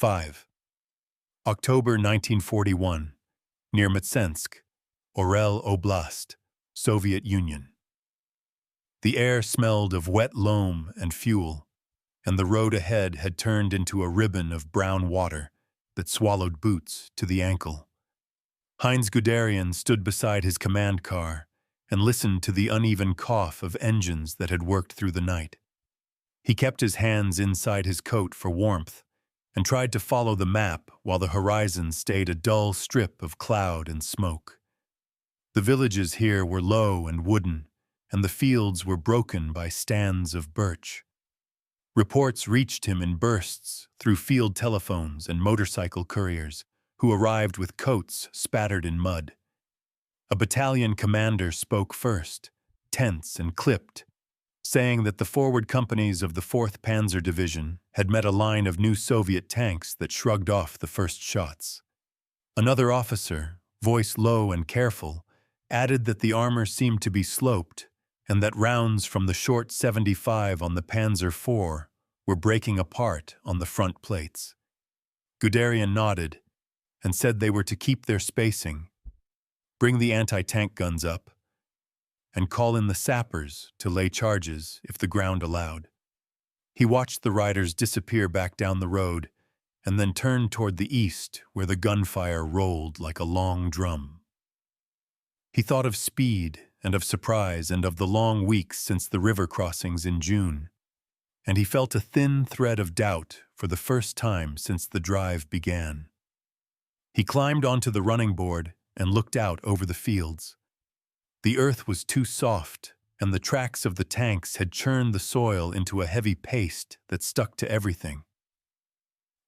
5. October 1941, near Mtsensk, Orel Oblast, Soviet Union. The air smelled of wet loam and fuel, and the road ahead had turned into a ribbon of brown water that swallowed boots to the ankle. Heinz Guderian stood beside his command car and listened to the uneven cough of engines that had worked through the night. He kept his hands inside his coat for warmth and tried to follow the map while the horizon stayed a dull strip of cloud and smoke. The villages here were low and wooden, and the fields were broken by stands of birch. Reports reached him in bursts through field telephones and motorcycle couriers, who arrived with coats spattered in mud. A battalion commander spoke first, tense and clipped, saying that the forward companies of the 4th Panzer Division had met a line of new Soviet tanks that shrugged off the first shots. Another officer, voice low and careful, added that the armor seemed to be sloped and that rounds from the short 75 on the Panzer IV were breaking apart on the front plates. Guderian nodded and said they were to keep their spacing, bring the anti-tank guns up, and call in the sappers to lay charges if the ground allowed. He watched the riders disappear back down the road and then turned toward the east where the gunfire rolled like a long drum. He thought of speed and of surprise and of the long weeks since the river crossings in June, and he felt a thin thread of doubt for the first time since the drive began. He climbed onto the running board and looked out over the fields. The earth was too soft, and the tracks of the tanks had churned the soil into a heavy paste that stuck to everything.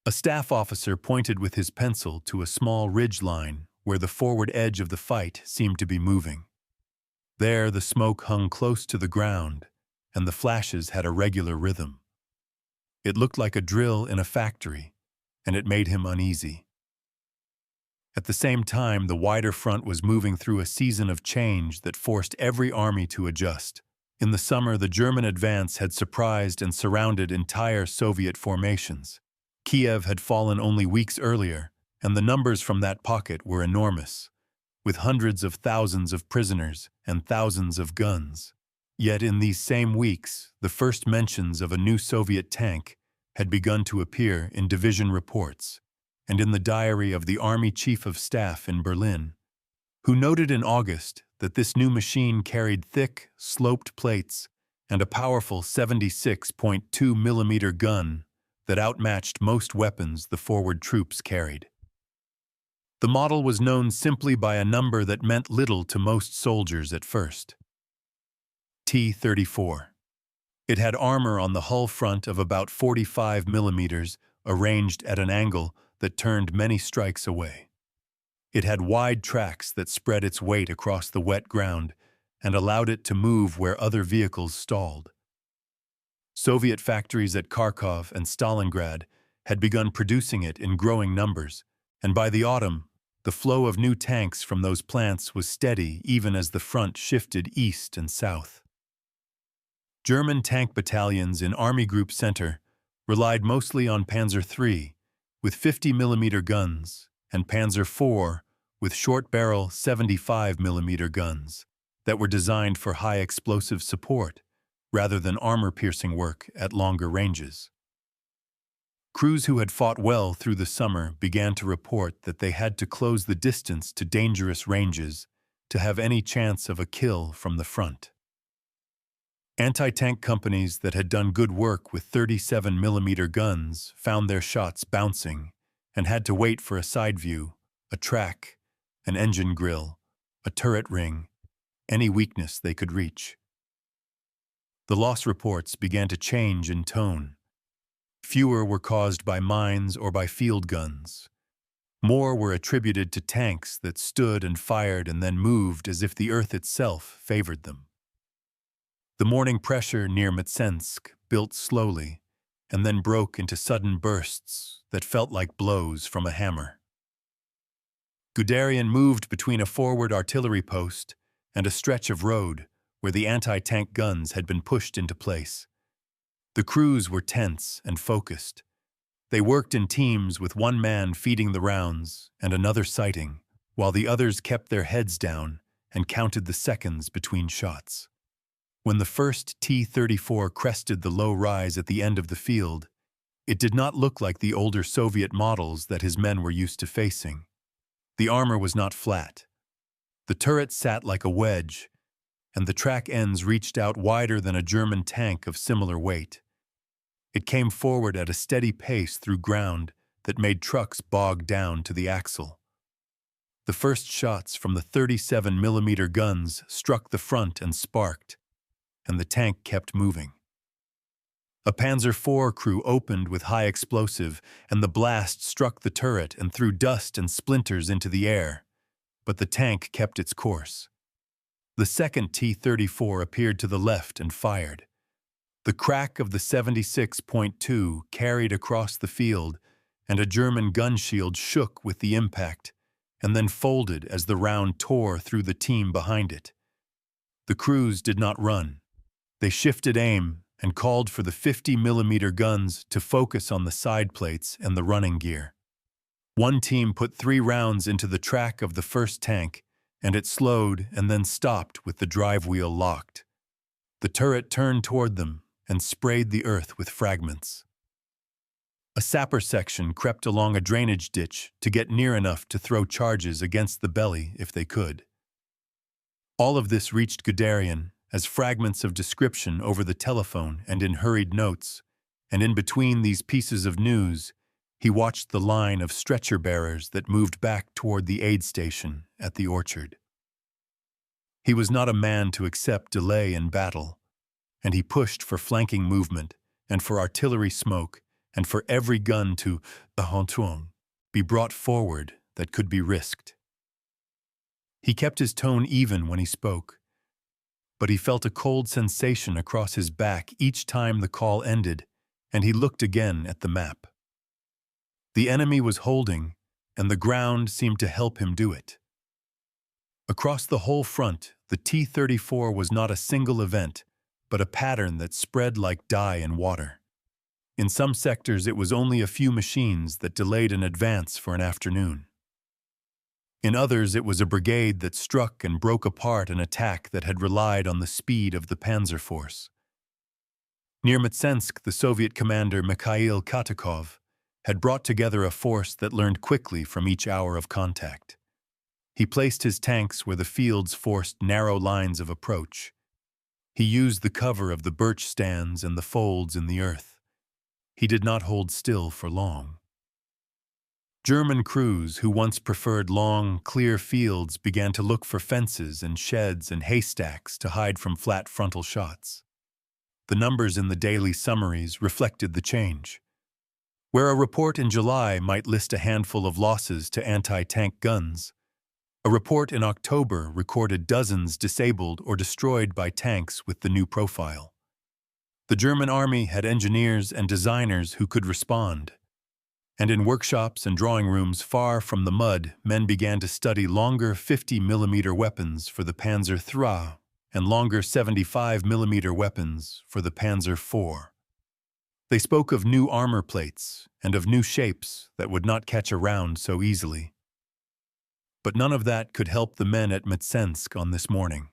A staff officer pointed with his pencil to a small ridge line where the forward edge of the fight seemed to be moving. There the smoke hung close to the ground, and the flashes had a regular rhythm. It looked like a drill in a factory, and it made him uneasy. At the same time, the wider front was moving through a season of change that forced every army to adjust. In the summer, the German advance had surprised and surrounded entire Soviet formations. Kiev had fallen only weeks earlier, and the numbers from that pocket were enormous, with hundreds of thousands of prisoners and thousands of guns. Yet in these same weeks, the first mentions of a new Soviet tank had begun to appear in division reports and in the diary of the Army Chief of Staff in Berlin, who noted in August that this new machine carried thick, sloped plates and a powerful 76.2 millimeter gun that outmatched most weapons the forward troops carried. The model was known simply by a number that meant little to most soldiers at first. T-34. It had armor on the hull front of about 45 millimeters, arranged at an angle that turned many strikes away. It had wide tracks that spread its weight across the wet ground and allowed it to move where other vehicles stalled. Soviet factories at Kharkov and Stalingrad had begun producing it in growing numbers, and by the autumn, the flow of new tanks from those plants was steady even as the front shifted east and south. German tank battalions in Army Group Center relied mostly on Panzer III, with 50 millimeter guns, and Panzer IV with short-barrel 75 millimeter guns that were designed for high explosive support rather than armor-piercing work at longer ranges. Crews who had fought well through the summer began to report that they had to close the distance to dangerous ranges to have any chance of a kill from the front. Anti-tank companies that had done good work with 37 millimeter guns found their shots bouncing and had to wait for a side view, a track, an engine grill, a turret ring, any weakness they could reach. The loss reports began to change in tone. Fewer were caused by mines or by field guns. More were attributed to tanks that stood and fired and then moved as if the earth itself favored them. The morning pressure near Mtsensk built slowly and then broke into sudden bursts that felt like blows from a hammer. Guderian moved between a forward artillery post and a stretch of road where the anti-tank guns had been pushed into place. The crews were tense and focused. They worked in teams with one man feeding the rounds and another sighting, while the others kept their heads down and counted the seconds between shots. When the first T-34 crested the low rise at the end of the field, it did not look like the older Soviet models that his men were used to facing. The armor was not flat. The turret sat like a wedge, and the track ends reached out wider than a German tank of similar weight. It came forward at a steady pace through ground that made trucks bog down to the axle. The first shots from the 37mm guns struck the front and sparked, and the tank kept moving. A Panzer IV crew opened with high explosive, and the blast struck the turret and threw dust and splinters into the air, but the tank kept its course. The second T-34 appeared to the left and fired. The crack of the 76.2 carried across the field, and a German gun shield shook with the impact, and then folded as the round tore through the team behind it. The crews did not run. They shifted aim and called for the 50mm guns to focus on the side plates and the running gear. One team put 3 rounds into the track of the first tank, and it slowed and then stopped with the drive wheel locked. The turret turned toward them and sprayed the earth with fragments. A sapper section crept along a drainage ditch to get near enough to throw charges against the belly if they could. All of this reached Guderian as fragments of description over the telephone and in hurried notes, and in between these pieces of news, he watched the line of stretcher bearers that moved back toward the aid station at the orchard. He was not a man to accept delay in battle, and he pushed for flanking movement and for artillery smoke and for every gun to be brought forward that could be risked. He kept his tone even when he spoke, but he felt a cold sensation across his back each time the call ended, and he looked again at the map. The enemy was holding, and the ground seemed to help him do it. Across the whole front, the T-34 was not a single event, but a pattern that spread like dye in water. In some sectors, it was only a few machines that delayed an advance for an afternoon. In others, it was a brigade that struck and broke apart an attack that had relied on the speed of the panzer force. Near Mtsensk, the Soviet commander Mikhail Katakov had brought together a force that learned quickly from each hour of contact. He placed his tanks where the fields forced narrow lines of approach. He used the cover of the birch stands and the folds in the earth. He did not hold still for long. German crews who once preferred long, clear fields began to look for fences and sheds and haystacks to hide from flat frontal shots. The numbers in the daily summaries reflected the change. Where a report in July might list a handful of losses to anti-tank guns, a report in October recorded dozens disabled or destroyed by tanks with the new profile. The German army had engineers and designers who could respond. And in workshops and drawing rooms far from the mud, men began to study longer 50mm weapons for the Panzer III and longer 75mm weapons for the Panzer IV. They spoke of new armor plates and of new shapes that would not catch a round so easily. But none of that could help the men at Mtsensk on this morning.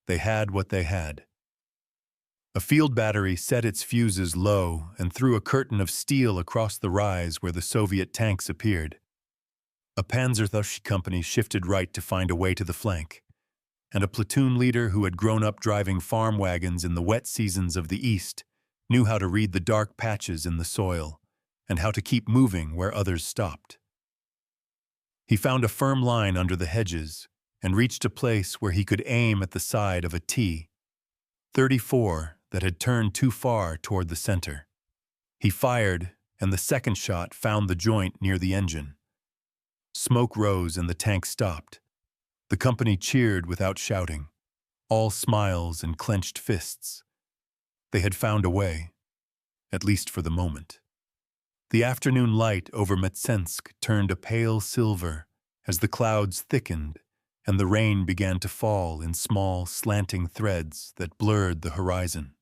They had what they had. A field battery set its fuses low and threw a curtain of steel across the rise where the Soviet tanks appeared. A Panzer III company shifted right to find a way to the flank, and a platoon leader who had grown up driving farm wagons in the wet seasons of the East knew how to read the dark patches in the soil and how to keep moving where others stopped. He found a firm line under the hedges and reached a place where he could aim at the side of a T-34 that had turned too far toward the center. He fired, and the second shot found the joint near the engine. Smoke rose and the tank stopped. The company cheered without shouting, all smiles and clenched fists. They had found a way, at least for the moment. The afternoon light over Mtsensk turned a pale silver as the clouds thickened and the rain began to fall in small, slanting threads that blurred the horizon.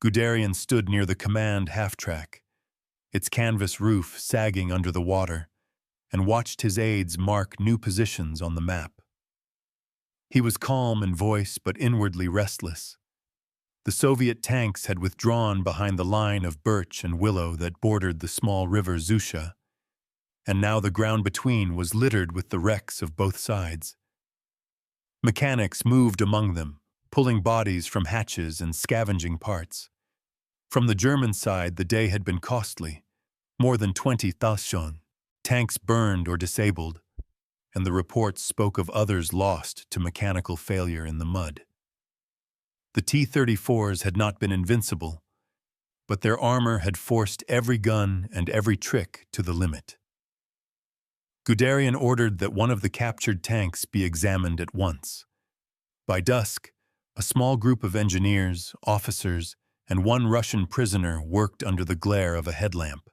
Guderian stood near the command half-track. its canvas roof sagging under the water, and watched his aides mark new positions on the map. He was calm in voice but inwardly restless. The Soviet tanks had withdrawn behind the line of birch and willow that bordered the small river Zusha, and now the ground between was littered with the wrecks of both sides. Mechanics moved among them, pulling bodies from hatches and scavenging parts. From the German side, the day had been costly. More than 20,000 tanks burned or disabled, and the reports spoke of others lost to mechanical failure in the mud. The T-34s had not been invincible, but their armor had forced every gun and every trick to the limit. Guderian ordered that one of the captured tanks be examined at once. By dusk, a small group of engineers, officers, and one Russian prisoner worked under the glare of a headlamp.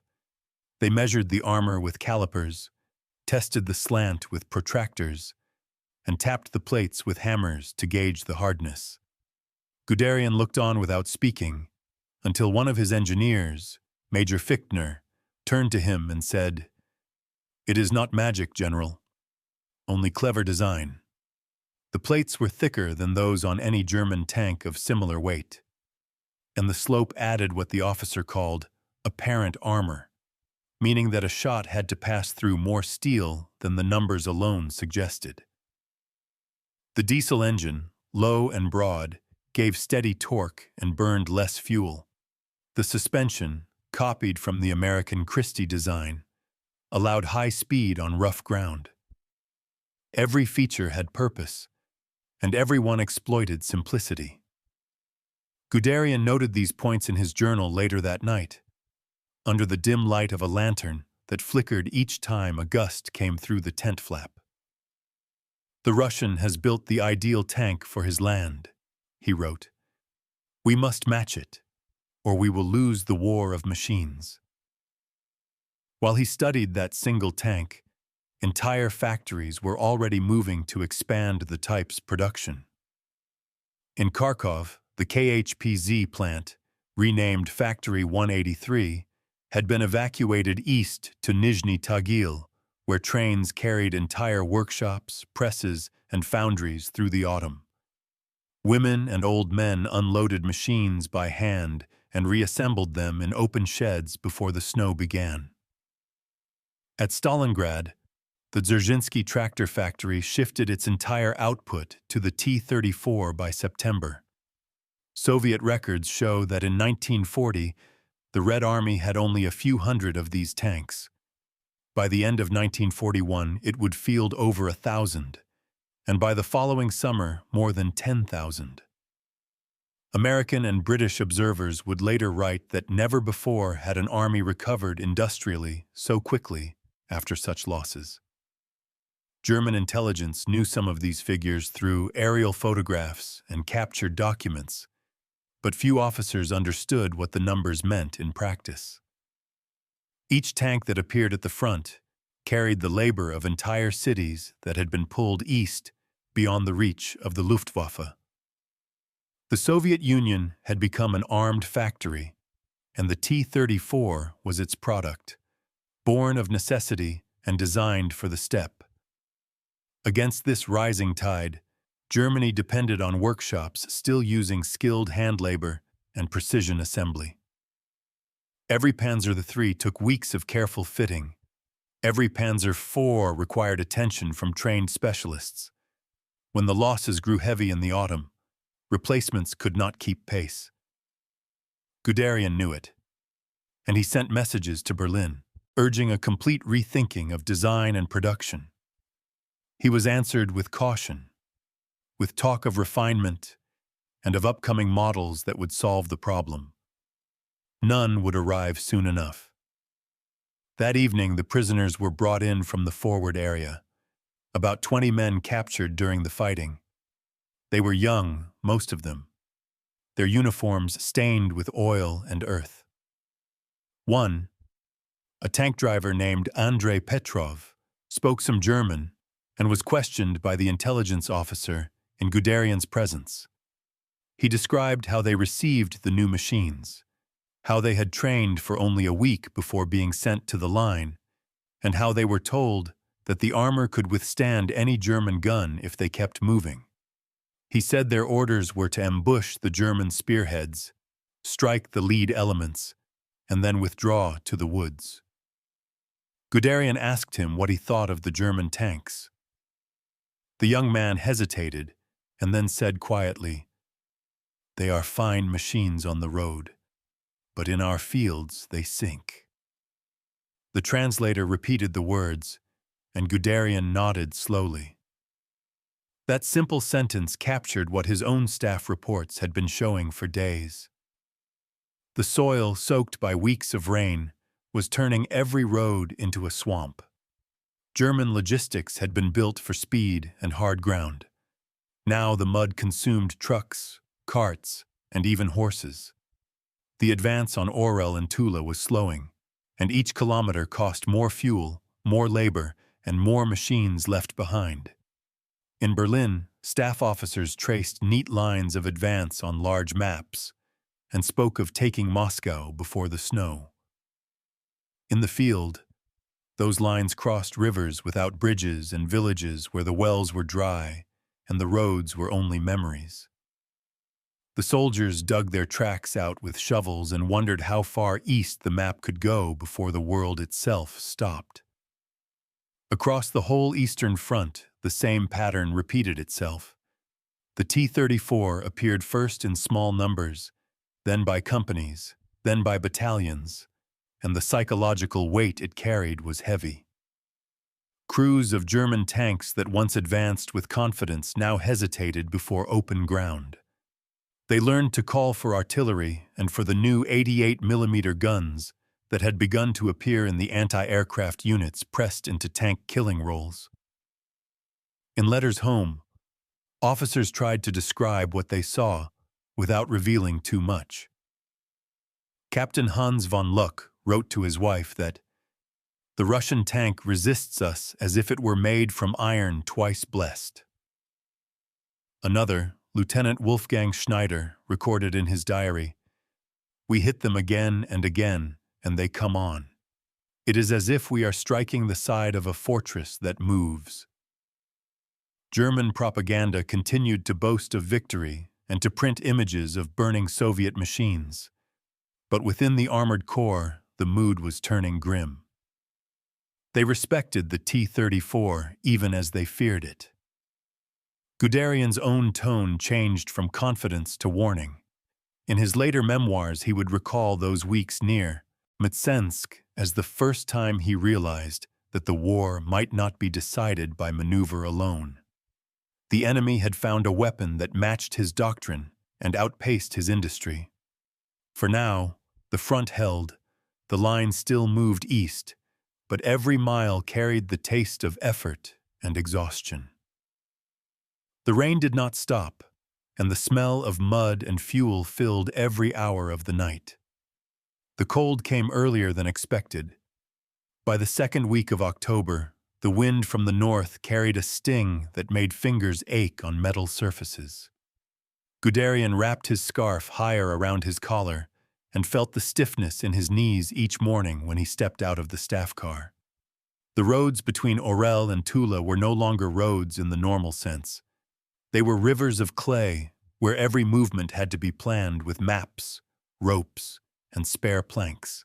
They measured the armor with calipers, tested the slant with protractors, and tapped the plates with hammers to gauge the hardness. Guderian looked on without speaking, until one of his engineers, Major Fichtner, turned to him and said, "It is not magic, General, only clever design." The plates were thicker than those on any German tank of similar weight, and the slope added what the officer called apparent armor, meaning that a shot had to pass through more steel than the numbers alone suggested. The diesel engine, low and broad, gave steady torque and burned less fuel. The suspension, copied from the American Christie design, allowed high speed on rough ground. Every feature had purpose, and everyone exploited simplicity. Guderian noted these points in his journal later that night, under the dim light of a lantern that flickered each time a gust came through the tent flap. "The Russian has built the ideal tank for his land," he wrote. "We must match it, or we will lose the war of machines." While he studied that single tank, entire factories were already moving to expand the type's production. In Kharkov, the KHPZ plant, renamed Factory 183, had been evacuated east to Nizhny Tagil, where trains carried entire workshops, presses, and foundries through the autumn. Women and old men unloaded machines by hand and reassembled them in open sheds before the snow began. At Stalingrad, the Dzerzhinsky tractor factory shifted its entire output to the T-34 by September. Soviet records show that in 1940, the Red Army had only a few hundred of these tanks. By the end of 1941, it would field over 1,000, and by the following summer, more than 10,000. American and British observers would later write that never before had an army recovered industrially so quickly after such losses. German intelligence knew some of these figures through aerial photographs and captured documents, but few officers understood what the numbers meant in practice. Each tank that appeared at the front carried the labor of entire cities that had been pulled east beyond the reach of the Luftwaffe. The Soviet Union had become an armed factory, and the T-34 was its product, born of necessity and designed for the steppe. Against this rising tide, Germany depended on workshops still using skilled hand labor and precision assembly. Every Panzer III took weeks of careful fitting. Every Panzer IV required attention from trained specialists. When the losses grew heavy in the autumn, replacements could not keep pace. Guderian knew it, and he sent messages to Berlin, urging a complete rethinking of design and production. He was answered with caution, with talk of refinement and of upcoming models that would solve the problem. None would arrive soon enough. That evening, the prisoners were brought in from the forward area, about 20 men captured during the fighting. They were young, most of them, their uniforms stained with oil and earth. One, a tank driver named Andrei Petrov, spoke some German and was questioned by the intelligence officer in Guderian's presence. He described how they received the new machines, how they had trained for only a week before being sent to the line, and how they were told that the armor could withstand any German gun if they kept moving. He said their orders were to ambush the German spearheads, strike the lead elements, and then withdraw to the woods. Guderian asked him what he thought of the German tanks. The young man hesitated and then said quietly, "They are fine machines on the road, but in our fields they sink." The translator repeated the words, and Guderian nodded slowly. That simple sentence captured what his own staff reports had been showing for days. The soil, soaked by weeks of rain, was turning every road into a swamp. German logistics had been built for speed and hard ground. Now the mud consumed trucks, carts, and even horses. The advance on Orel and Tula was slowing, and each kilometer cost more fuel, more labor, and more machines left behind. In Berlin, staff officers traced neat lines of advance on large maps and spoke of taking Moscow before the snow. In the field, those lines crossed rivers without bridges and villages where the wells were dry and the roads were only memories. The soldiers dug their tracks out with shovels and wondered how far east the map could go before the world itself stopped. Across the whole Eastern Front, the same pattern repeated itself. The T-34 appeared first in small numbers, then by companies, then by battalions, and the psychological weight it carried was heavy. Crews of German tanks that once advanced with confidence now hesitated before open ground. They learned to call for artillery and for the new 88mm guns that had begun to appear in the anti-aircraft units pressed into tank killing roles. In letters home, officers tried to describe what they saw without revealing too much. Captain Hans von Luck wrote to his wife that the Russian tank resists us as if it were made from iron twice blessed. Another, Lieutenant Wolfgang Schneider, recorded in his diary, "We hit them again and again, and they come on. It is as if we are striking the side of a fortress that moves." German propaganda continued to boast of victory and to print images of burning Soviet machines. But within the armored corps, the mood was turning grim. They respected the T-34 even as they feared it. Guderian's own tone changed from confidence to warning. In his later memoirs, he would recall those weeks near Mtsensk as the first time he realized that the war might not be decided by maneuver alone. The enemy had found a weapon that matched his doctrine and outpaced his industry. For now, the front held, the line still moved east, but every mile carried the taste of effort and exhaustion. The rain did not stop, and the smell of mud and fuel filled every hour of the night. The cold came earlier than expected. By the second week of October, the wind from the north carried a sting that made fingers ache on metal surfaces. Guderian wrapped his scarf higher around his collar and felt the stiffness in his knees each morning when he stepped out of the staff car. The roads between Orel and Tula were no longer roads in the normal sense. They were rivers of clay where every movement had to be planned with maps, ropes, and spare planks.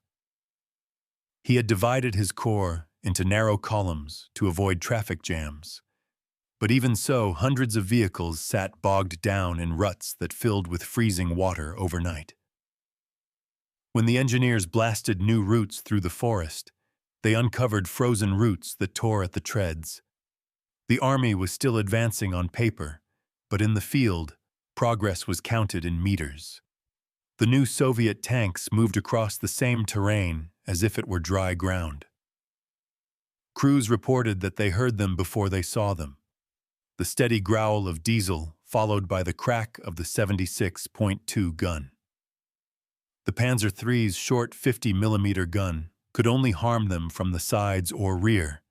He had divided his corps into narrow columns to avoid traffic jams. But even so, hundreds of vehicles sat bogged down in ruts that filled with freezing water overnight. When the engineers blasted new routes through the forest, they uncovered frozen roots that tore at the treads. The army was still advancing on paper, but in the field, progress was counted in meters. The new Soviet tanks moved across the same terrain as if it were dry ground. Crews reported that they heard them before they saw them. The steady growl of diesel followed by the crack of the 76.2 gun. The Panzer III's short 50mm gun could only harm them from the sides or rear,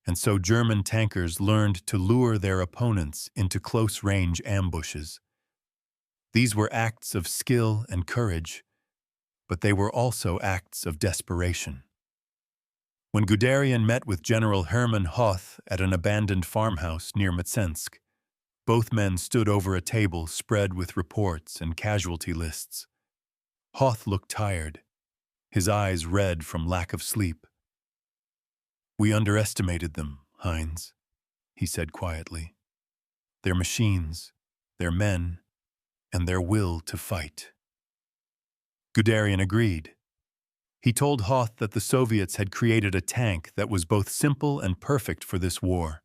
and so German tankers learned to lure their opponents into close-range ambushes. These were acts of skill and courage, but they were also acts of desperation. When Guderian met with General Hermann Hoth at an abandoned farmhouse near Mtsensk, both men stood over a table spread with reports and casualty lists. Hoth looked tired, his eyes red from lack of sleep. "We underestimated them, Heinz," he said quietly. "Their machines, their men, and their will to fight." Guderian agreed. He told Hoth that the Soviets had created a tank that was both simple and perfect for this war,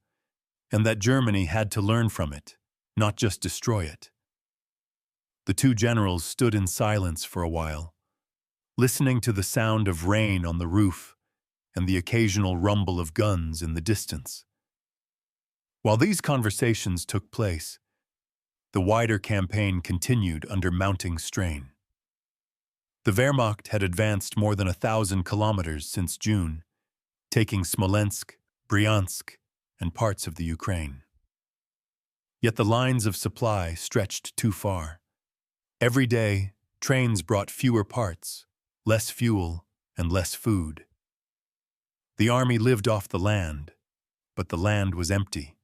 and that Germany had to learn from it, not just destroy it. The two generals stood in silence for a while, listening to the sound of rain on the roof and the occasional rumble of guns in the distance. While these conversations took place, the wider campaign continued under mounting strain. The Wehrmacht had advanced more than 1,000 kilometers since June, taking Smolensk, Bryansk, and parts of the Ukraine. Yet the lines of supply stretched too far. Every day, trains brought fewer parts, less fuel, and less food. The army lived off the land, but the land was empty.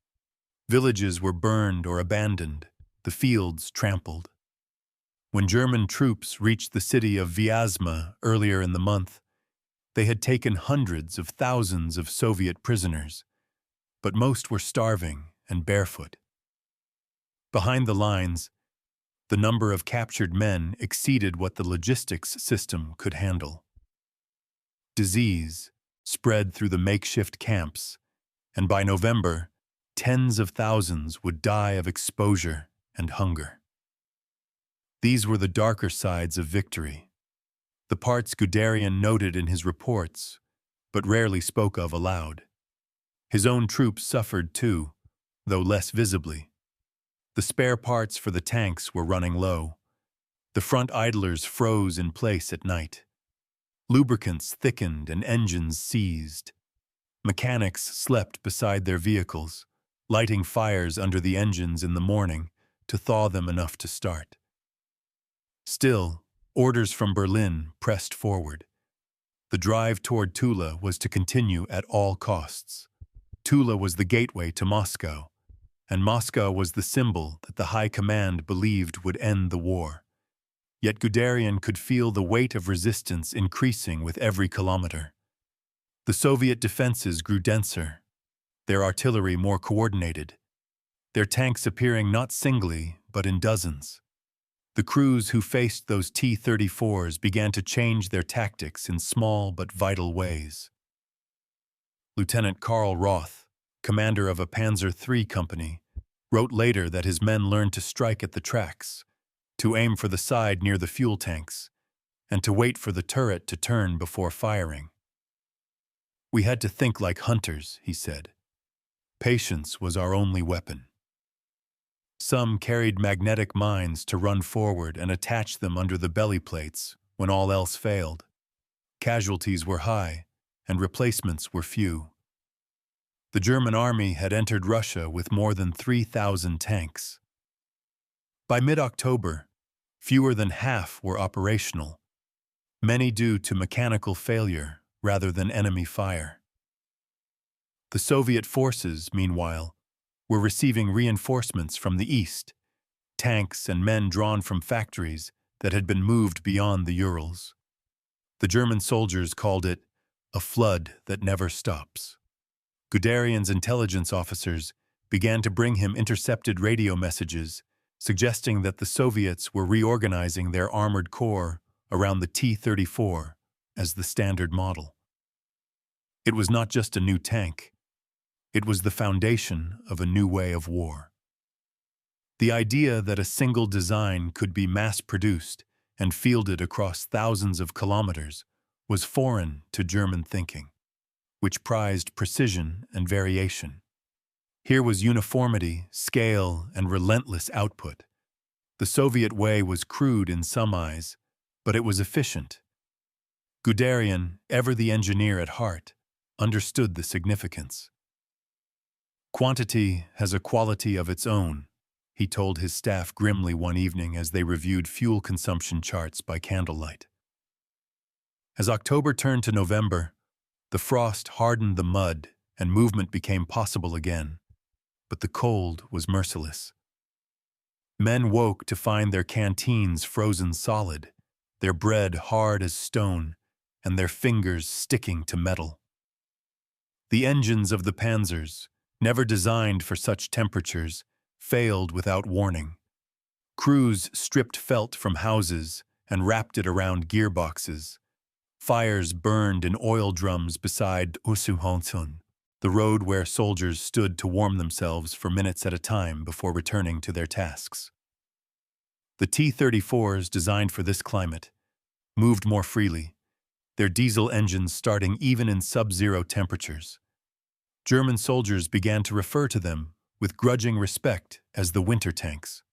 Villages were burned or abandoned, the fields trampled. When German troops reached the city of Vyazma earlier in the month, they had taken hundreds of thousands of Soviet prisoners, but most were starving and barefoot. Behind the lines, the number of captured men exceeded what the logistics system could handle. Disease spread through the makeshift camps, and by November, tens of thousands would die of exposure and hunger. These were the darker sides of victory, the parts Guderian noted in his reports, but rarely spoke of aloud. His own troops suffered too, though less visibly. The spare parts for the tanks were running low. The front idlers froze in place at night. Lubricants thickened and engines seized. Mechanics slept beside their vehicles, lighting fires under the engines in the morning to thaw them enough to start. Still, orders from Berlin pressed forward. The drive toward Tula was to continue at all costs. Tula was the gateway to Moscow, and Moscow was the symbol that the High Command believed would end the war. Yet Guderian could feel the weight of resistance increasing with every kilometer. The Soviet defenses grew denser, their artillery more coordinated, their tanks appearing not singly but in dozens. The crews who faced those T-34s began to change their tactics in small but vital ways. Lieutenant Karl Roth, commander of a Panzer III company, wrote later that his men learned to strike at the tracks, to aim for the side near the fuel tanks, and to wait for the turret to turn before firing. "We had to think like hunters," he said. "Patience was our only weapon." Some carried magnetic mines to run forward and attach them under the belly plates when all else failed. Casualties were high, and replacements were few. The German army had entered Russia with more than 3,000 tanks. By mid-October, fewer than half were operational, many due to mechanical failure rather than enemy fire. The Soviet forces, meanwhile, were receiving reinforcements from the east, tanks and men drawn from factories that had been moved beyond the Urals. The German soldiers called it a flood that never stops. Guderian's intelligence officers began to bring him intercepted radio messages suggesting that the Soviets were reorganizing their armored corps around the T-34 as the standard model. It was not just a new tank. It was the foundation of a new way of war. The idea that a single design could be mass-produced and fielded across thousands of kilometers was foreign to German thinking, which prized precision and variation. Here was uniformity, scale, and relentless output. The Soviet way was crude in some eyes, but it was efficient. Guderian, ever the engineer at heart, understood the significance. "Quantity has a quality of its own," he told his staff grimly one evening as they reviewed fuel consumption charts by candlelight. As October turned to November, the frost hardened the mud and movement became possible again. But the cold was merciless. Men woke to find their canteens frozen solid, their bread hard as stone, and their fingers sticking to metal. The engines of the panzers, never designed for such temperatures, failed without warning. Crews stripped felt from houses and wrapped it around gearboxes. Fires burned in oil drums beside Usuhonsun, the road where soldiers stood to warm themselves for minutes at a time before returning to their tasks. The T-34s, designed for this climate, moved more freely, their diesel engines starting even in sub-zero temperatures. German soldiers began to refer to them with grudging respect as the winter tanks.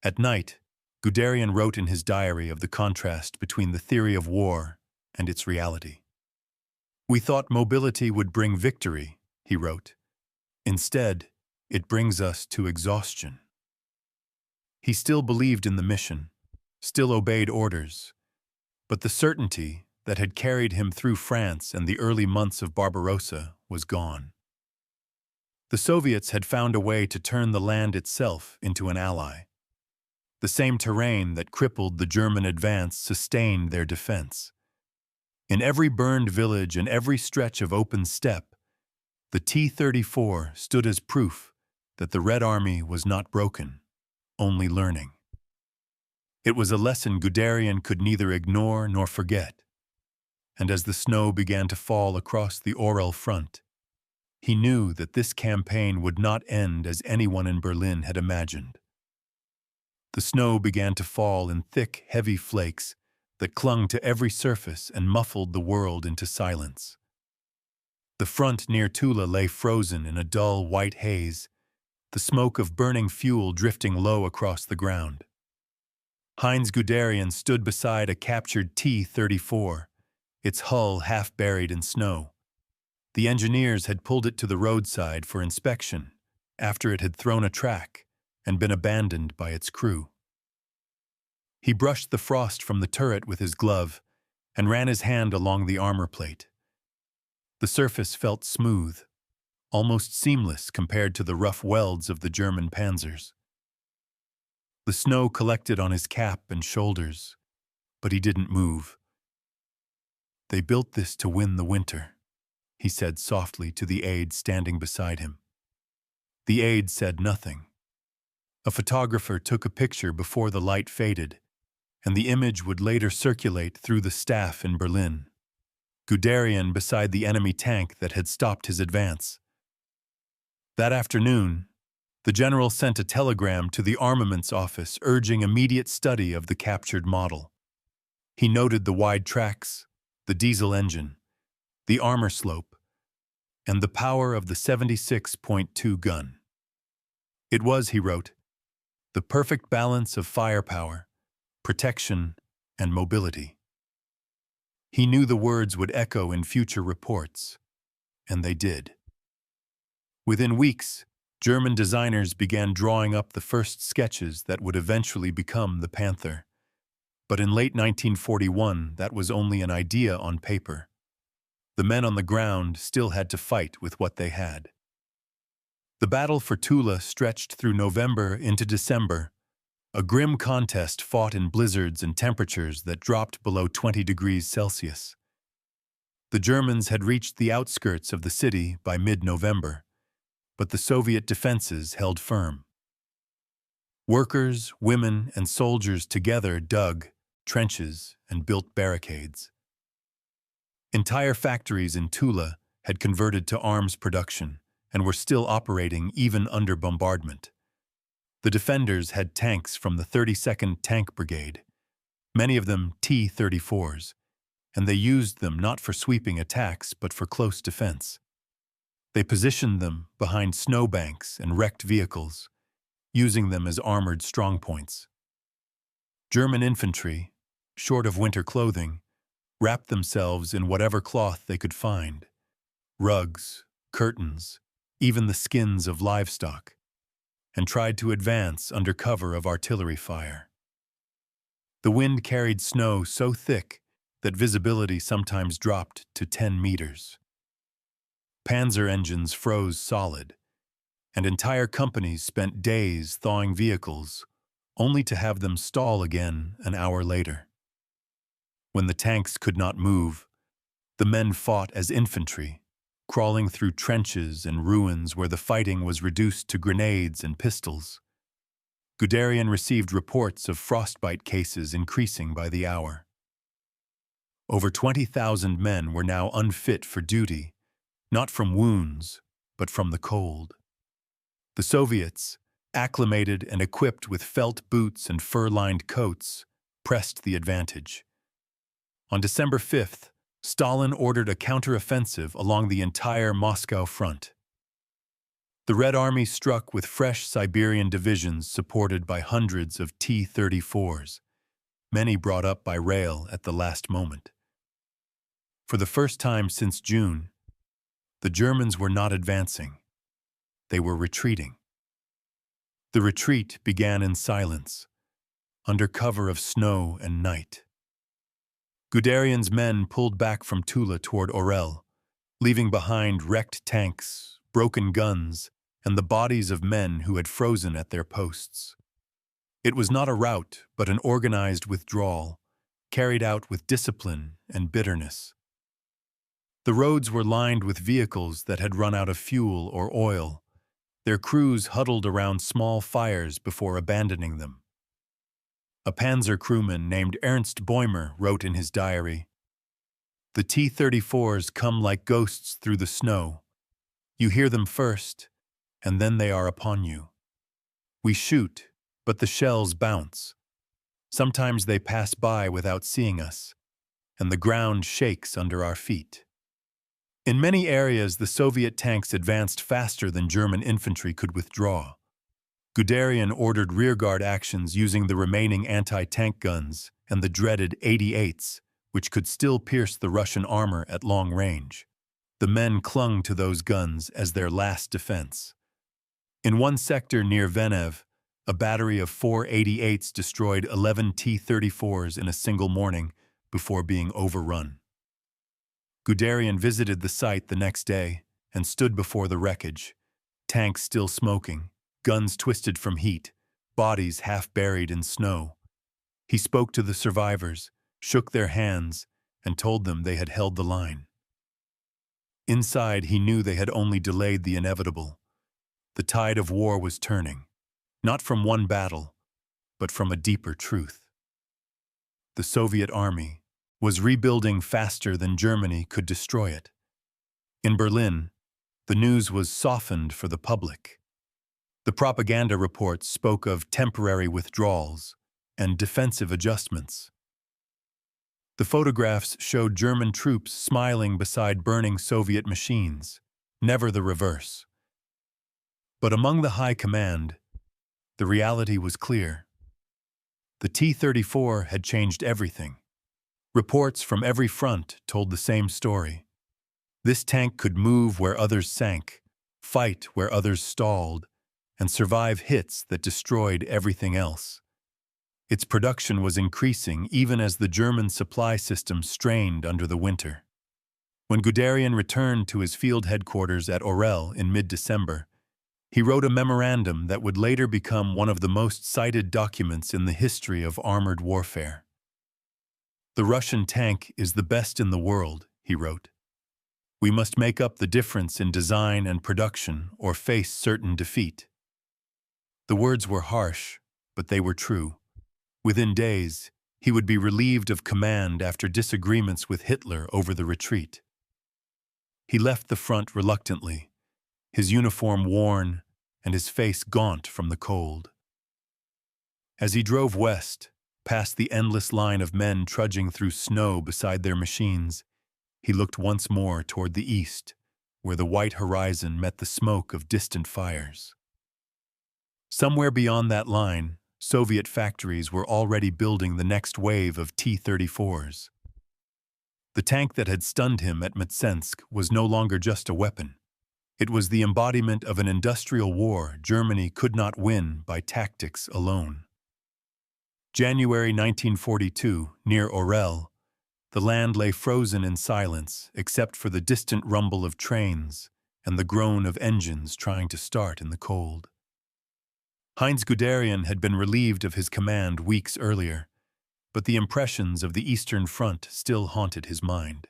At night, Guderian wrote in his diary of the contrast between the theory of war and its reality. "We thought mobility would bring victory," he wrote. "Instead, it brings us to exhaustion." He still believed in the mission, still obeyed orders, but the certainty that had carried him through France and the early months of Barbarossa was gone. The Soviets had found a way to turn the land itself into an ally. The same terrain that crippled the German advance sustained their defense. In every burned village and every stretch of open steppe, the T-34 stood as proof that the Red Army was not broken, only learning. It was a lesson Guderian could neither ignore nor forget. And as the snow began to fall across the Orel front, he knew that this campaign would not end as anyone in Berlin had imagined. The snow began to fall in thick, heavy flakes that clung to every surface and muffled the world into silence. The front near Tula lay frozen in a dull white haze, the smoke of burning fuel drifting low across the ground. Heinz Guderian stood beside a captured T-34, its hull half buried in snow. The engineers had pulled it to the roadside for inspection after it had thrown a track and been abandoned by its crew. He brushed the frost from the turret with his glove and ran his hand along the armor plate. The surface felt smooth, almost seamless compared to the rough welds of the German panzers. The snow collected on his cap and shoulders, but he didn't move. "They built this to win the winter," he said softly to the aide standing beside him. The aide said nothing. A photographer took a picture before the light faded, and the image would later circulate through the staff in Berlin. Guderian beside the enemy tank that had stopped his advance. That afternoon, the general sent a telegram to the armaments office urging immediate study of the captured model. He noted the wide tracks, the diesel engine, the armor slope, and the power of the 76.2 gun. It was, he wrote, the perfect balance of firepower, protection, and mobility. He knew the words would echo in future reports, and they did. Within weeks, German designers began drawing up the first sketches that would eventually become the Panther. But in late 1941, that was only an idea on paper. The men on the ground still had to fight with what they had. The battle for Tula stretched through November into December, a grim contest fought in blizzards and temperatures that dropped below 20 degrees Celsius. The Germans had reached the outskirts of the city by mid-November, but the Soviet defenses held firm. Workers, women, and soldiers together dug trenches and built barricades. Entire factories in Tula had converted to arms production and were still operating even under bombardment. The defenders had tanks from the 32nd Tank Brigade, many of them T-34s, and they used them not for sweeping attacks but for close defense. They positioned them behind snowbanks and wrecked vehicles, using them as armored strongpoints. German infantry, short of winter clothing, wrapped themselves in whatever cloth they could find, rugs, curtains, even the skins of livestock, and tried to advance under cover of artillery fire. The wind carried snow so thick that visibility sometimes dropped to 10 meters. Panzer engines froze solid, and entire companies spent days thawing vehicles, only to have them stall again an hour later. When the tanks could not move, the men fought as infantry, crawling through trenches and ruins where the fighting was reduced to grenades and pistols. Guderian received reports of frostbite cases increasing by the hour. Over 20,000 men were now unfit for duty, not from wounds, but from the cold. The Soviets, acclimated and equipped with felt boots and fur-lined coats, pressed the advantage. On December 5th, Stalin ordered a counteroffensive along the entire Moscow front. The Red Army struck with fresh Siberian divisions supported by hundreds of T-34s, many brought up by rail at the last moment. For the first time since June, the Germans were not advancing. They were retreating. The retreat began in silence, under cover of snow and night. Guderian's men pulled back from Tula toward Orel, leaving behind wrecked tanks, broken guns, and the bodies of men who had frozen at their posts. It was not a rout, but an organized withdrawal, carried out with discipline and bitterness. The roads were lined with vehicles that had run out of fuel or oil, their crews huddled around small fires before abandoning them. A panzer crewman named Ernst Bäumer wrote in his diary, "The T-34s come like ghosts through the snow. You hear them first, and then they are upon you. We shoot, but the shells bounce. Sometimes they pass by without seeing us, and the ground shakes under our feet." In many areas, the Soviet tanks advanced faster than German infantry could withdraw. Guderian ordered rearguard actions using the remaining anti-tank guns and the dreaded 88s, which could still pierce the Russian armor at long range. The men clung to those guns as their last defense. In one sector near Venev, a battery of 4 88s destroyed 11 T-34s in a single morning before being overrun. Guderian visited the site the next day and stood before the wreckage, tanks still smoking, guns twisted from heat, bodies half buried in snow. He spoke to the survivors, shook their hands, and told them they had held the line. Inside, he knew they had only delayed the inevitable. The tide of war was turning, not from one battle, but from a deeper truth. The Soviet army was rebuilding faster than Germany could destroy it. In Berlin, the news was softened for the public. The propaganda reports spoke of temporary withdrawals and defensive adjustments. The photographs showed German troops smiling beside burning Soviet machines, never the reverse. But among the high command, the reality was clear. The T-34 had changed everything. Reports from every front told the same story. This tank could move where others sank, fight where others stalled, and survive hits that destroyed everything else. Its production was increasing even as the German supply system strained under the winter. When Guderian returned to his field headquarters at Orel in mid-December, he wrote a memorandum that would later become one of the most cited documents in the history of armored warfare. "The Russian tank is the best in the world," he wrote. "We must make up the difference in design and production or face certain defeat." The words were harsh, but they were true. Within days, he would be relieved of command after disagreements with Hitler over the retreat. He left the front reluctantly, his uniform worn and his face gaunt from the cold. As he drove west, past the endless line of men trudging through snow beside their machines, he looked once more toward the east, where the white horizon met the smoke of distant fires. Somewhere beyond that line, Soviet factories were already building the next wave of T-34s. The tank that had stunned him at Mtsensk was no longer just a weapon. It was the embodiment of an industrial war Germany could not win by tactics alone. January 1942, near Orel, The land lay frozen in silence, except for the distant rumble of trains and the groan of engines trying to start in the cold. Heinz Guderian had been relieved of his command weeks earlier, but the impressions of the Eastern Front still haunted his mind.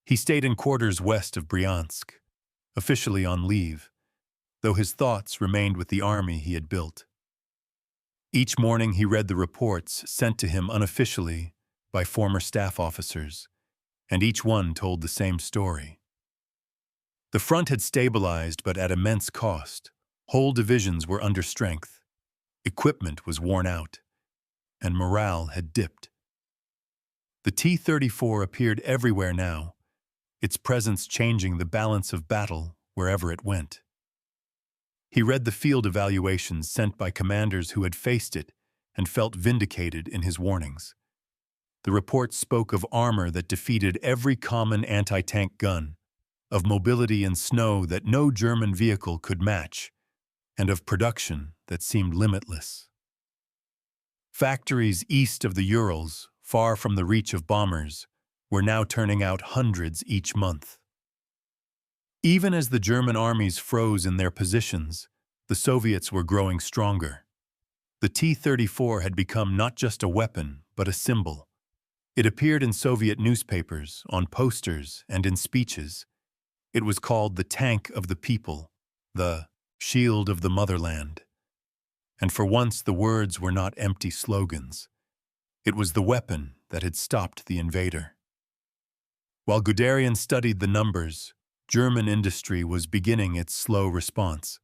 He stayed in quarters west of Bryansk, officially on leave, though his thoughts remained with the army he had built. Each morning he read the reports sent to him unofficially by former staff officers, and each one told the same story. The front had stabilized, but at immense cost. Whole divisions were under strength, equipment was worn out, and morale had dipped. The T-34 appeared everywhere now, its presence changing the balance of battle wherever it went. He read the field evaluations sent by commanders who had faced it and felt vindicated in his warnings. The reports spoke of armor that defeated every common anti-tank gun, of mobility in snow that no German vehicle could match, and of production that seemed limitless. Factories east of the Urals, far from the reach of bombers, were now turning out hundreds each month. Even as the German armies froze in their positions, the Soviets were growing stronger. The T-34 had become not just a weapon, but a symbol. It appeared in Soviet newspapers, on posters, and in speeches. It was called the tank of the people, the shield of the motherland. And for once the words were not empty slogans. It was the weapon that had stopped the invader. While Guderian studied the numbers, German industry was beginning its slow response.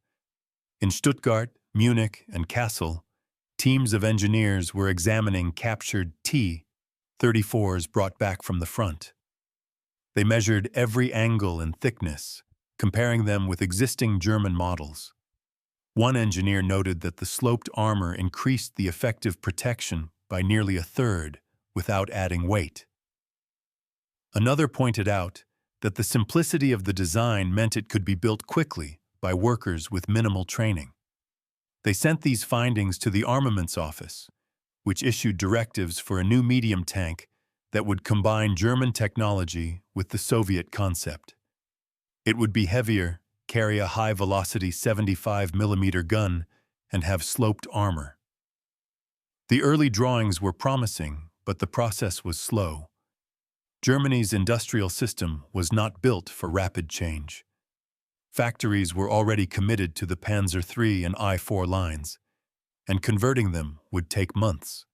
In Stuttgart, Munich, and Kassel, teams of engineers were examining captured T-34s brought back from the front. They measured every angle and thickness, comparing them with existing German models. One engineer noted that the sloped armor increased the effective protection by nearly a third without adding weight. Another pointed out that the simplicity of the design meant it could be built quickly by workers with minimal training. They sent these findings to the Armaments Office, which issued directives for a new medium tank that would combine German technology with the Soviet concept. It would be heavier, carry a high-velocity 75mm gun, and have sloped armor. The early drawings were promising, but the process was slow. Germany's industrial system was not built for rapid change. Factories were already committed to the Panzer III and I-4 lines, and converting them would take months.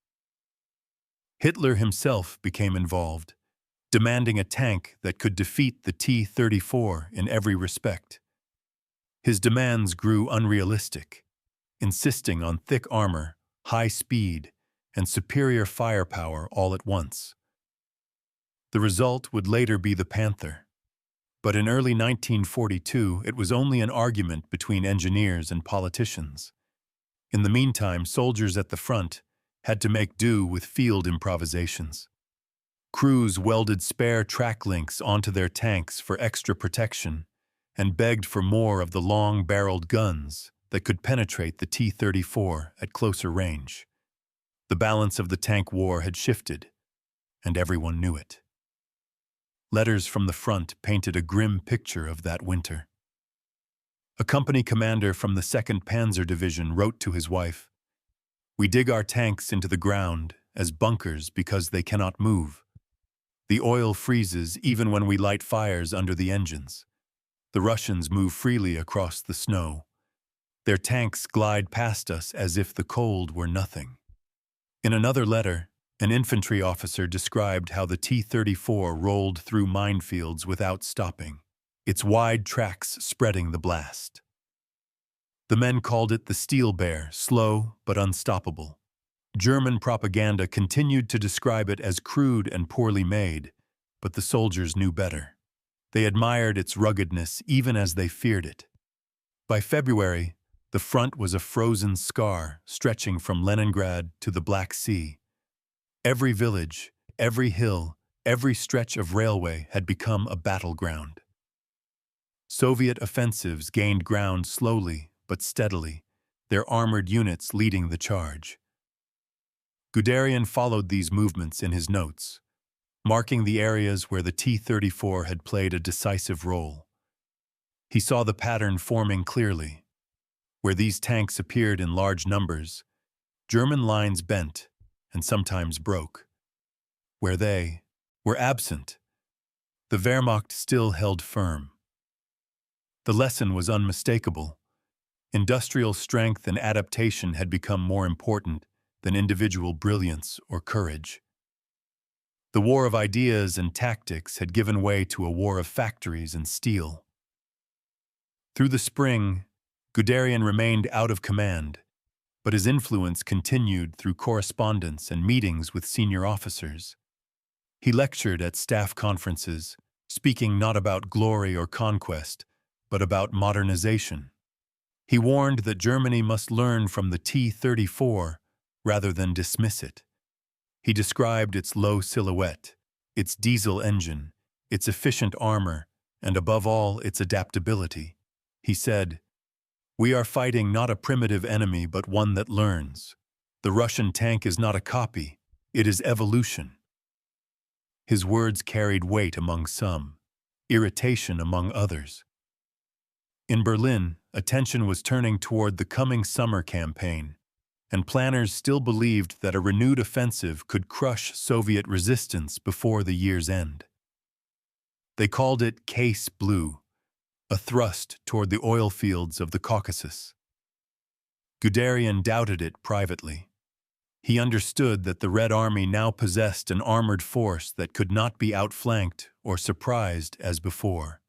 Hitler himself became involved, demanding a tank that could defeat the T-34 in every respect. His demands grew unrealistic, insisting on thick armor, high speed, and superior firepower all at once. The result would later be the Panther. But in early 1942, it was only an argument between engineers and politicians. In the meantime, soldiers at the front had to make do with field improvisations. Crews welded spare track links onto their tanks for extra protection and begged for more of the long-barreled guns that could penetrate the T-34 at closer range. The balance of the tank war had shifted, and everyone knew it. Letters from the front painted a grim picture of that winter. A company commander from the 2nd Panzer Division wrote to his wife, "We dig our tanks into the ground as bunkers because they cannot move. The oil freezes even when we light fires under the engines. The Russians move freely across the snow. Their tanks glide past us as if the cold were nothing." In another letter, an infantry officer described how the T-34 rolled through minefields without stopping, its wide tracks spreading the blast. The men called it the Steel Bear, slow but unstoppable. German propaganda continued to describe it as crude and poorly made, but the soldiers knew better. They admired its ruggedness even as they feared it. By February, the front was a frozen scar stretching from Leningrad to the Black Sea. Every village, every hill, every stretch of railway had become a battleground. Soviet offensives gained ground slowly but steadily, their armored units leading the charge. Guderian followed these movements in his notes. marking the areas where the T-34 had played a decisive role. He saw the pattern forming clearly. Where these tanks appeared in large numbers, German lines bent and sometimes broke. Where they were absent, the Wehrmacht still held firm. The lesson was unmistakable. Industrial strength and adaptation had become more important than individual brilliance or courage. The war of ideas and tactics had given way to a war of factories and steel. Through the spring, Guderian remained out of command, but his influence continued through correspondence and meetings with senior officers. He lectured at staff conferences, speaking not about glory or conquest, but about modernization. He warned that Germany must learn from the T-34 rather than dismiss it. He described its low silhouette, its diesel engine, its efficient armor, and above all, its adaptability. He said, "We are fighting not a primitive enemy, but one that learns. The Russian tank is not a copy, it is evolution." His words carried weight among some, irritation among others. In Berlin, attention was turning toward the coming summer campaign, and planners still believed that a renewed offensive could crush Soviet resistance before the year's end. They called it Case Blue, a thrust toward the oil fields of the Caucasus. Guderian doubted it privately. He understood that the Red Army now possessed an armored force that could not be outflanked or surprised as before.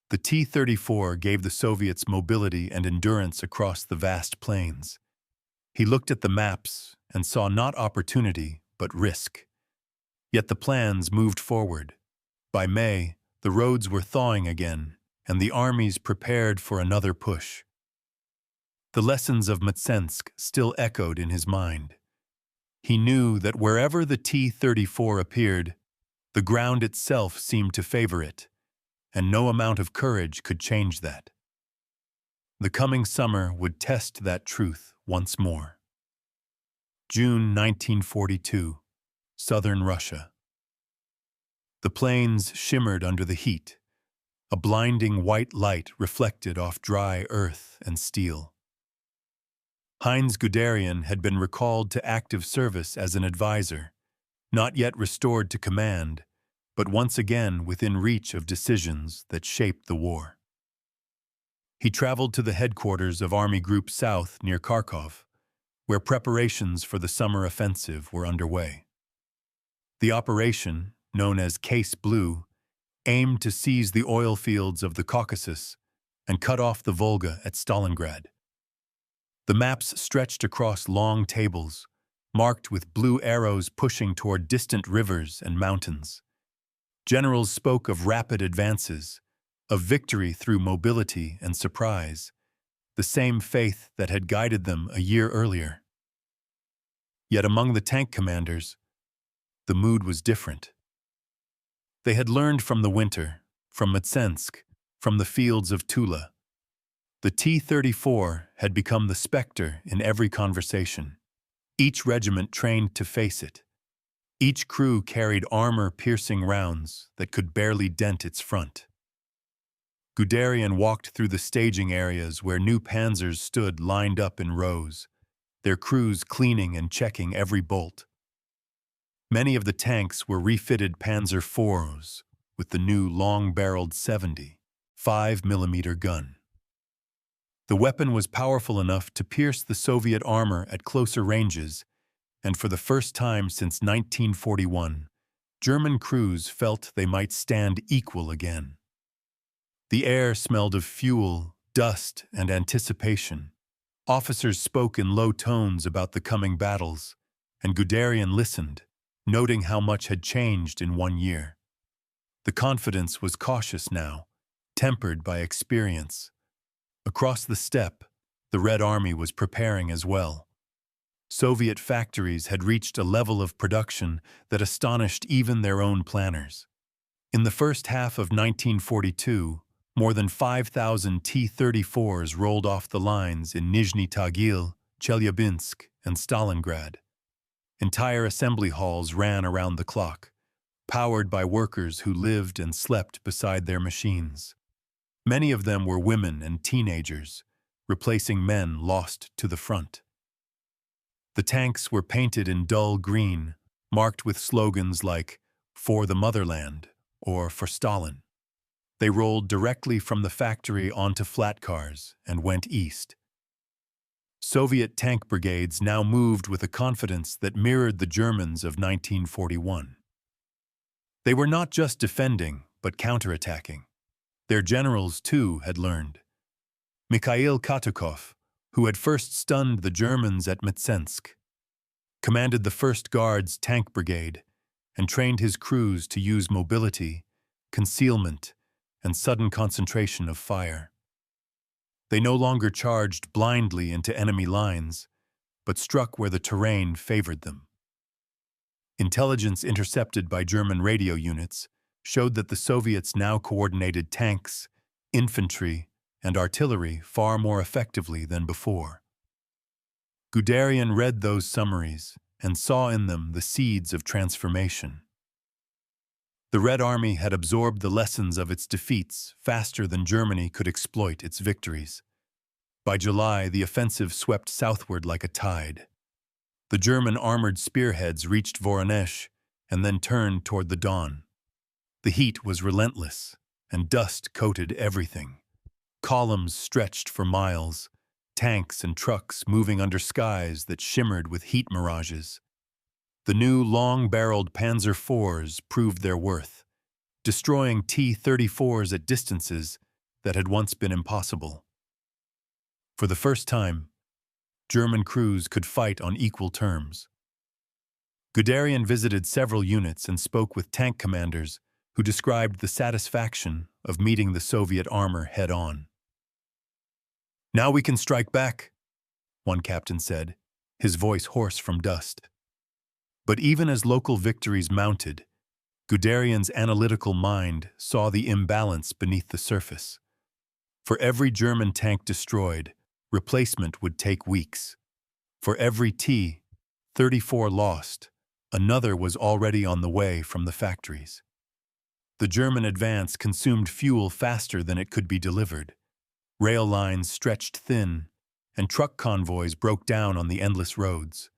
The T-34 gave the Soviets mobility and endurance across the vast plains. He looked at the maps and saw not opportunity, but risk. Yet the plans moved forward. By May, the roads were thawing again, and the armies prepared for another push. The lessons of Mtsensk still echoed in his mind. He knew that wherever the T-34 appeared, the ground itself seemed to favor it, and no amount of courage could change that. The coming summer would test that truth once more. June 1942, southern Russia. The plains shimmered under the heat, a blinding white light reflected off dry earth and steel. Heinz Guderian had been recalled to active service as an advisor, not yet restored to command, but once again within reach of decisions that shaped the war. He traveled to the headquarters of Army Group South near Kharkov, where preparations for the summer offensive were underway. The operation, known as Case Blue, aimed to seize the oil fields of the Caucasus and cut off the Volga at Stalingrad. The maps stretched across long tables, marked with blue arrows pushing toward distant rivers and mountains. Generals spoke of rapid advances, of victory through mobility and surprise, the same faith that had guided them a year earlier. Yet among the tank commanders, the mood was different. They had learned from the winter, from Mtsensk, from the fields of Tula. The T-34 had become the specter in every conversation. Each regiment trained to face it. Each crew carried armor-piercing rounds that could barely dent its front. Guderian walked through the staging areas where new panzers stood lined up in rows, their crews cleaning and checking every bolt. Many of the tanks were refitted Panzer IVs with the new long-barreled 75mm gun. The weapon was powerful enough to pierce the Soviet armor at closer ranges, and for the first time since 1941, German crews felt they might stand equal again. The air smelled of fuel, dust, and anticipation. Officers spoke in low tones about the coming battles, and Guderian listened, noting how much had changed in 1 year. The confidence was cautious now, tempered by experience. Across the steppe, the Red Army was preparing as well. Soviet factories had reached a level of production that astonished even their own planners. In the first half of 1942, more than 5,000 T-34s rolled off the lines in Nizhny Tagil, Chelyabinsk, and Stalingrad. Entire assembly halls ran around the clock, powered by workers who lived and slept beside their machines. Many of them were women and teenagers, replacing men lost to the front. The tanks were painted in dull green, marked with slogans like, "For the Motherland," or "For Stalin." They rolled directly from the factory onto flat cars and went east. Soviet tank brigades now moved with a confidence that mirrored the Germans of 1941. They were not just defending, but counterattacking. Their generals, too, had learned. Mikhail Katukov, who had first stunned the Germans at Mtsensk, commanded the 1st Guards Tank Brigade and trained his crews to use mobility, concealment, and sudden concentration of fire. They no longer charged blindly into enemy lines, but struck where the terrain favored them. Intelligence intercepted by German radio units showed that the Soviets now coordinated tanks, infantry, and artillery far more effectively than before. Guderian read those summaries and saw in them the seeds of transformation. The Red Army had absorbed the lessons of its defeats faster than Germany could exploit its victories. By July, the offensive swept southward like a tide. The German armored spearheads reached Voronezh and then turned toward the Don. The heat was relentless, and dust coated everything. Columns stretched for miles, tanks and trucks moving under skies that shimmered with heat mirages. The new long-barreled Panzer IVs proved their worth, destroying T-34s at distances that had once been impossible. For the first time, German crews could fight on equal terms. Guderian visited several units and spoke with tank commanders who described the satisfaction of meeting the Soviet armor head-on. "Now we can strike back," one captain said, his voice hoarse from dust. But even as local victories mounted, Guderian's analytical mind saw the imbalance beneath the surface. For every German tank destroyed, replacement would take weeks. For every T-34 lost, another was already on the way from the factories. The German advance consumed fuel faster than it could be delivered. Rail lines stretched thin, and truck convoys broke down on the endless roads.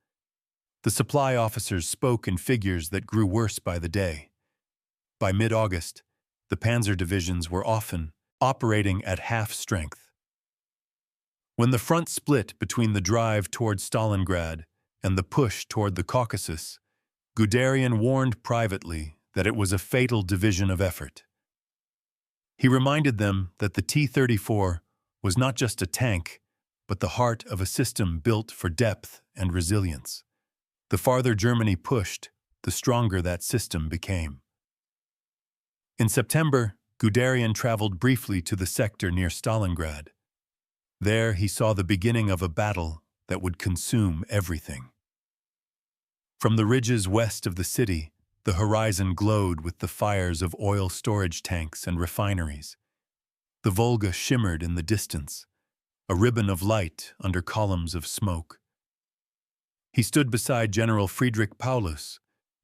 The supply officers spoke in figures that grew worse by the day. By mid-August, the panzer divisions were often operating at half strength. When the front split between the drive toward Stalingrad and the push toward the Caucasus, Guderian warned privately that it was a fatal division of effort. He reminded them that the T-34 was not just a tank, but the heart of a system built for depth and resilience. The farther Germany pushed, the stronger that system became. In September, Guderian traveled briefly to the sector near Stalingrad. There he saw the beginning of a battle that would consume everything. From the ridges west of the city, the horizon glowed with the fires of oil storage tanks and refineries. The Volga shimmered in the distance, a ribbon of light under columns of smoke. He stood beside General Friedrich Paulus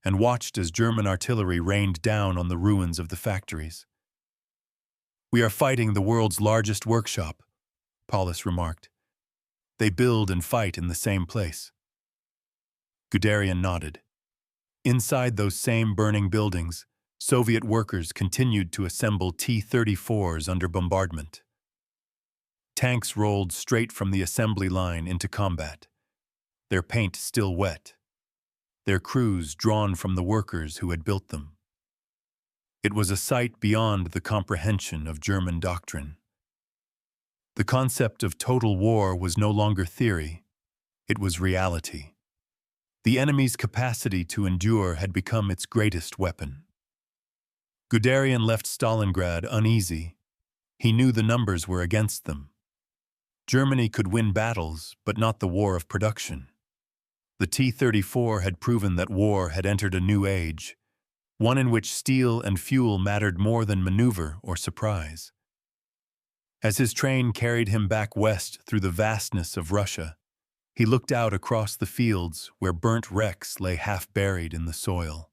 and watched as German artillery rained down on the ruins of the factories. "We are fighting the world's largest workshop," Paulus remarked. "They build and fight in the same place." Guderian nodded. Inside those same burning buildings, Soviet workers continued to assemble T-34s under bombardment. Tanks rolled straight from the assembly line into combat, their paint still wet, their crews drawn from the workers who had built them. It was a sight beyond the comprehension of German doctrine. The concept of total war was no longer theory, it was reality. The enemy's capacity to endure had become its greatest weapon. Guderian left Stalingrad uneasy. He knew the numbers were against them. Germany could win battles, but not the war of production. The T-34 had proven that war had entered a new age, one in which steel and fuel mattered more than maneuver or surprise. As his train carried him back west through the vastness of Russia, he looked out across the fields where burnt wrecks lay half buried in the soil.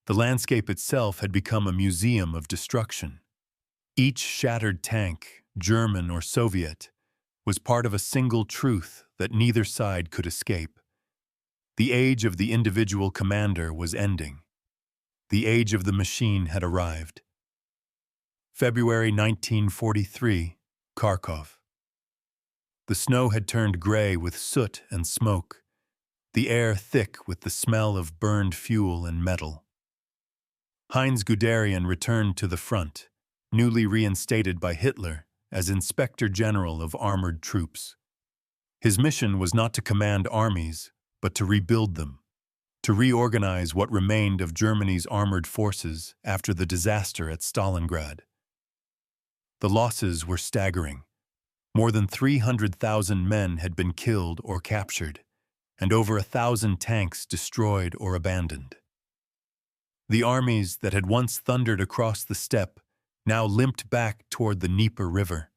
The landscape itself had become a museum of destruction. Each shattered tank, German or Soviet, was part of a single truth that neither side could escape. The age of the individual commander was ending. The age of the machine had arrived. February 1943, Kharkov. The snow had turned gray with soot and smoke, the air thick with the smell of burned fuel and metal. Heinz Guderian returned to the front, newly reinstated by Hitler as Inspector General of Armored Troops. His mission was not to command armies, but to rebuild them, to reorganize what remained of Germany's armored forces after the disaster at Stalingrad. The losses were staggering. More than 300,000 men had been killed or captured, and over 1,000 tanks destroyed or abandoned. The armies that had once thundered across the steppe now limped back toward the Dnieper River,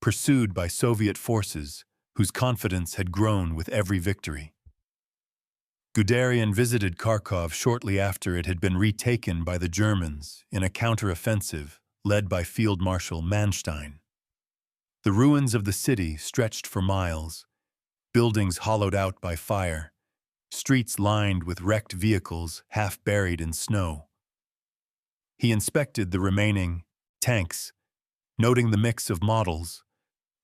pursued by Soviet forces whose confidence had grown with every victory. Guderian visited Kharkov shortly after it had been retaken by the Germans in a counteroffensive led by Field Marshal Manstein. The ruins of the city stretched for miles, buildings hollowed out by fire, streets lined with wrecked vehicles half buried in snow. He inspected the remaining tanks, noting the mix of models,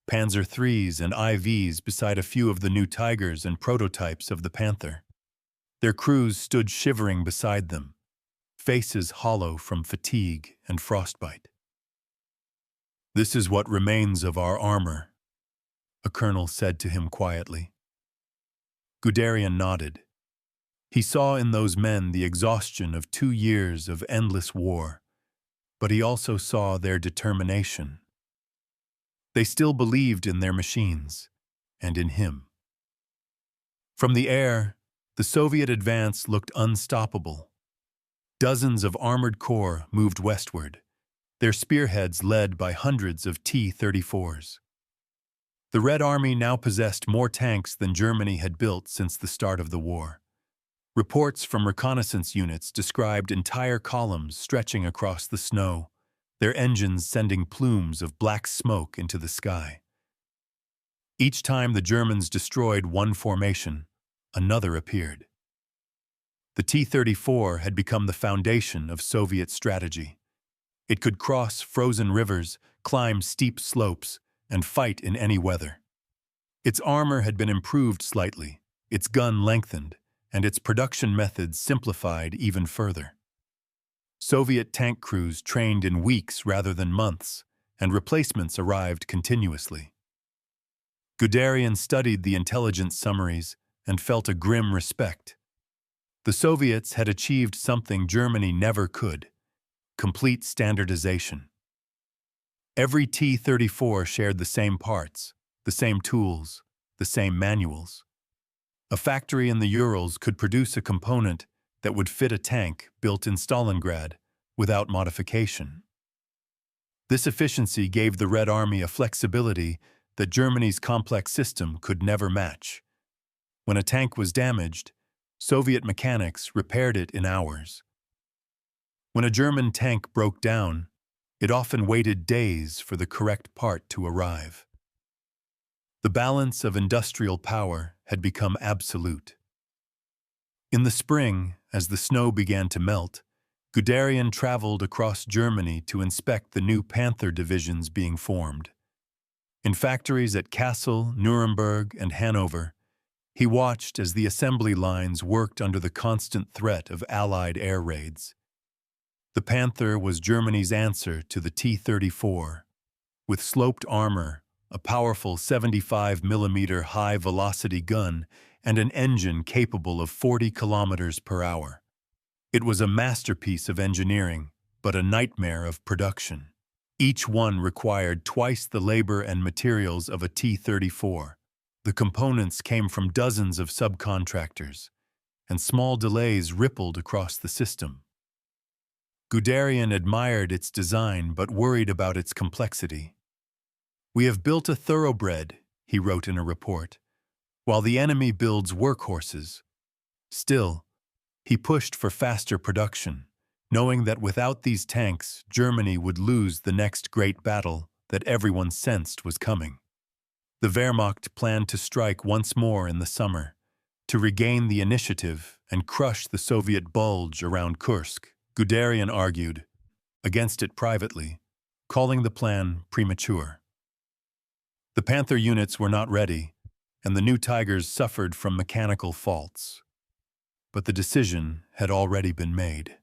Panzer IIIs and IVs beside a few of the new Tigers and prototypes of the Panther. Their crews stood shivering beside them, faces hollow from fatigue and frostbite. "This is what remains of our armor," a colonel said to him quietly. Guderian nodded. He saw in those men the exhaustion of 2 years of endless war, but he also saw their determination. They still believed in their machines and in him. From the air, the Soviet advance looked unstoppable. Dozens of armored corps moved westward, their spearheads led by hundreds of T-34s. The Red Army now possessed more tanks than Germany had built since the start of the war. Reports from reconnaissance units described entire columns stretching across the snow, their engines sending plumes of black smoke into the sky. Each time the Germans destroyed one formation, another appeared. The T-34 had become the foundation of Soviet strategy. It could cross frozen rivers, climb steep slopes, and fight in any weather. Its armor had been improved slightly, its gun lengthened, and its production methods simplified even further. Soviet tank crews trained in weeks rather than months, and replacements arrived continuously. Guderian studied the intelligence summaries and felt a grim respect. The Soviets had achieved something Germany never could: complete standardization. Every T-34 shared the same parts, the same tools, the same manuals. A factory in the Urals could produce a component that would fit a tank built in Stalingrad without modification. This efficiency gave the Red Army a flexibility that Germany's complex system could never match. When a tank was damaged, Soviet mechanics repaired it in hours. When a German tank broke down, it often waited days for the correct part to arrive. The balance of industrial power had become absolute. In the spring, as the snow began to melt, Guderian traveled across Germany to inspect the new Panther divisions being formed. In factories at Kassel, Nuremberg, and Hanover, he watched as the assembly lines worked under the constant threat of Allied air raids. The Panther was Germany's answer to the T-34. With sloped armor, a powerful 75mm high-velocity gun, and an engine capable of 40 kilometers per hour. It was a masterpiece of engineering, but a nightmare of production. Each one required twice the labor and materials of a T-34. The components came from dozens of subcontractors, and small delays rippled across the system. Guderian admired its design but worried about its complexity. "We have built a thoroughbred," he wrote in a report, "while the enemy builds workhorses." Still, he pushed for faster production, knowing that without these tanks, Germany would lose the next great battle that everyone sensed was coming. The Wehrmacht planned to strike once more in the summer, to regain the initiative and crush the Soviet bulge around Kursk. Guderian argued against it privately, calling the plan premature. The Panther units were not ready, and the new Tigers suffered from mechanical faults. But the decision had already been made.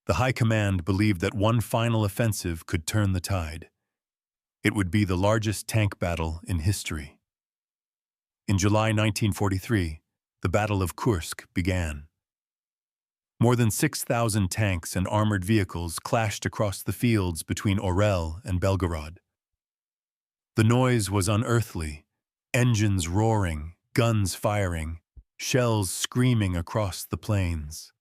The High Command believed that one final offensive could turn the tide. It would be the largest tank battle in history. In July 1943, the Battle of Kursk began. More than 6,000 tanks and armored vehicles clashed across the fields between Orel and Belgorod. The noise was unearthly, engines roaring, guns firing, shells screaming across the plains.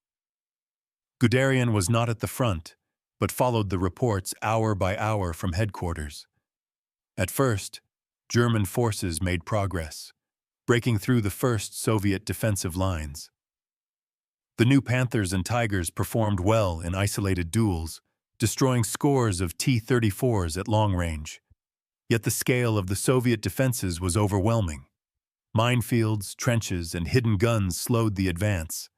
Guderian was not at the front, but followed the reports hour by hour from headquarters. At first, German forces made progress, breaking through the first Soviet defensive lines. The new Panthers and Tigers performed well in isolated duels, destroying scores of T-34s at long range. Yet the scale of the Soviet defenses was overwhelming. Minefields, trenches, and hidden guns slowed the advance.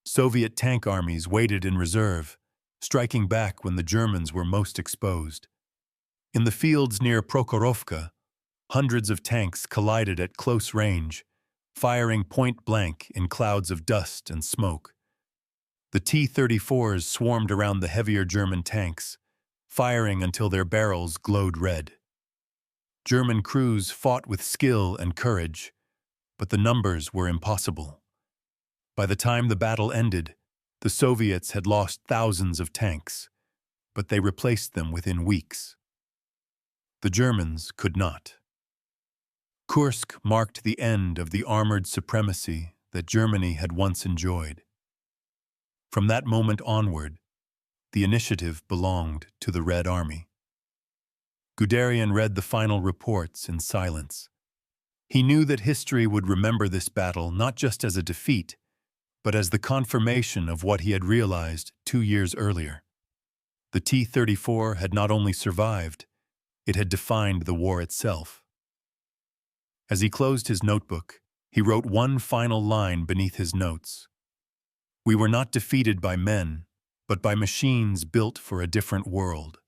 Soviet tank armies waited in reserve, striking back when the Germans were most exposed. In the fields near Prokhorovka, hundreds of tanks collided at close range, firing point-blank in clouds of dust and smoke. The T-34s swarmed around the heavier German tanks, firing until their barrels glowed red. German crews fought with skill and courage, but the numbers were impossible. By the time the battle ended, the Soviets had lost thousands of tanks, but they replaced them within weeks. The Germans could not. Kursk marked the end of the armored supremacy that Germany had once enjoyed. From that moment onward, the initiative belonged to the Red Army. Guderian read the final reports in silence. He knew that history would remember this battle not just as a defeat, but as the confirmation of what he had realized 2 years earlier. The T-34 had not only survived, it had defined the war itself. As he closed his notebook, he wrote one final line beneath his notes. "We were not defeated by men, but by machines built for a different world."